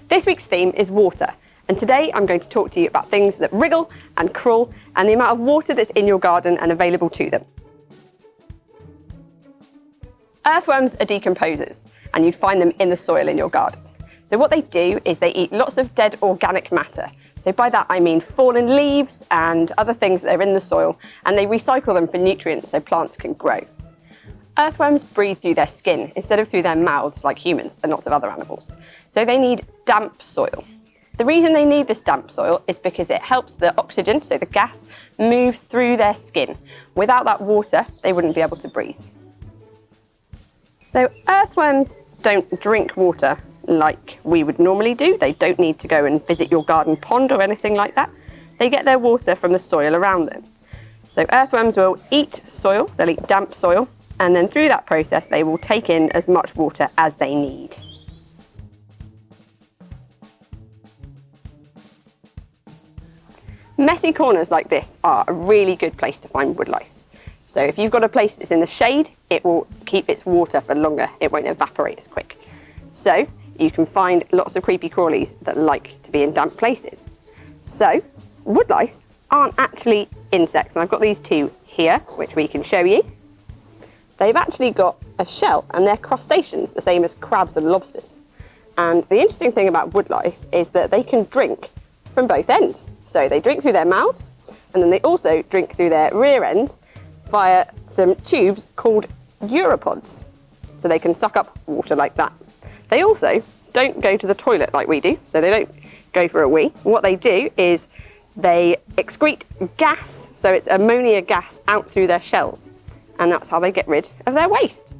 This week's theme is water, and today I'm going to talk to you about things that wriggle and crawl and the amount of water that's in your garden and available to them. Earthworms are decomposers, and you'd find them in the soil in your garden. So what they do is they eat lots of dead organic matter. So by that I mean fallen leaves and other things that are in the soil, and they recycle them for nutrients so plants can grow. Earthworms breathe through their skin instead of through their mouths like humans and lots of other animals. So they need damp soil. The reason they need this damp soil is because it helps the oxygen, so the gas, move through their skin. Without that water, they wouldn't be able to breathe. So earthworms don't drink water like we would normally do. They don't need to go and visit your garden pond or anything like that. They get their water from the soil around them. So earthworms will eat soil, they'll eat damp soil, and then through that process they will take in as much water as they need. Messy corners like this are a really good place to find woodlice. So if you've got a place that's in the shade, it will keep its water for longer, it won't evaporate as quick. So you can find lots of creepy crawlies that like to be in damp places. So woodlice aren't actually insects, and I've got these two here which we can show you. They've actually got a shell and they're crustaceans, the same as crabs and lobsters. And the interesting thing about woodlice is that they can drink from both ends. So they drink through their mouths, and then they also drink through their rear ends via some tubes called uropods. So they can suck up water like that. They also don't go to the toilet like we do, so they don't go for a wee. What they do is they excrete gas, so it's ammonia gas out through their shells. And that's how they get rid of their waste.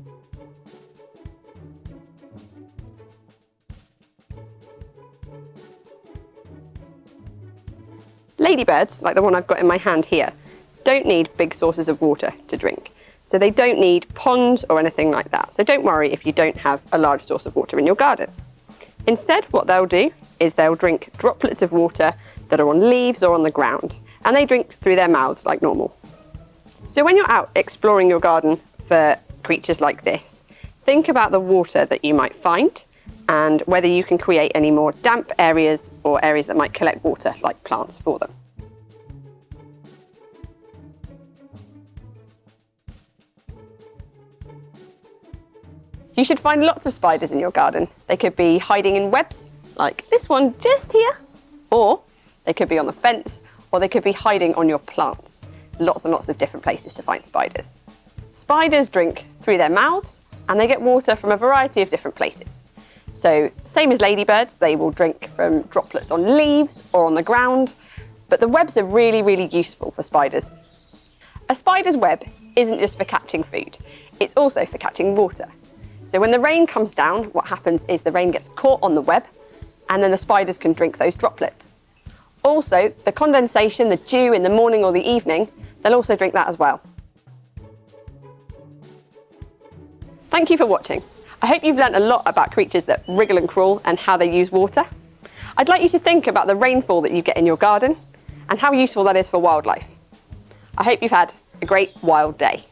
Ladybirds, like the one I've got in my hand here, don't need big sources of water to drink. So they don't need ponds or anything like that. So don't worry if you don't have a large source of water in your garden. Instead, what they'll do is they'll drink droplets of water that are on leaves or on the ground, and they drink through their mouths like normal. So when you're out exploring your garden for creatures like this, think about the water that you might find and whether you can create any more damp areas or areas that might collect water like plants for them. You should find lots of spiders in your garden. They could be hiding in webs, like this one just here, or they could be on the fence, or they could be hiding on your plants. Lots and lots of different places to find spiders. Spiders drink through their mouths, and they get water from a variety of different places. So, same as ladybirds, they will drink from droplets on leaves or on the ground, but the webs are really, really useful for spiders. A spider's web isn't just for catching food, it's also for catching water. So when the rain comes down, what happens is the rain gets caught on the web, and then the spiders can drink those droplets. Also, the condensation, the dew in the morning or the evening, they'll also drink that as well. Thank you for watching. I hope you've learnt a lot about creatures that wriggle and crawl and how they use water. I'd like you to think about the rainfall that you get in your garden and how useful that is for wildlife. I hope you've had a great wild day.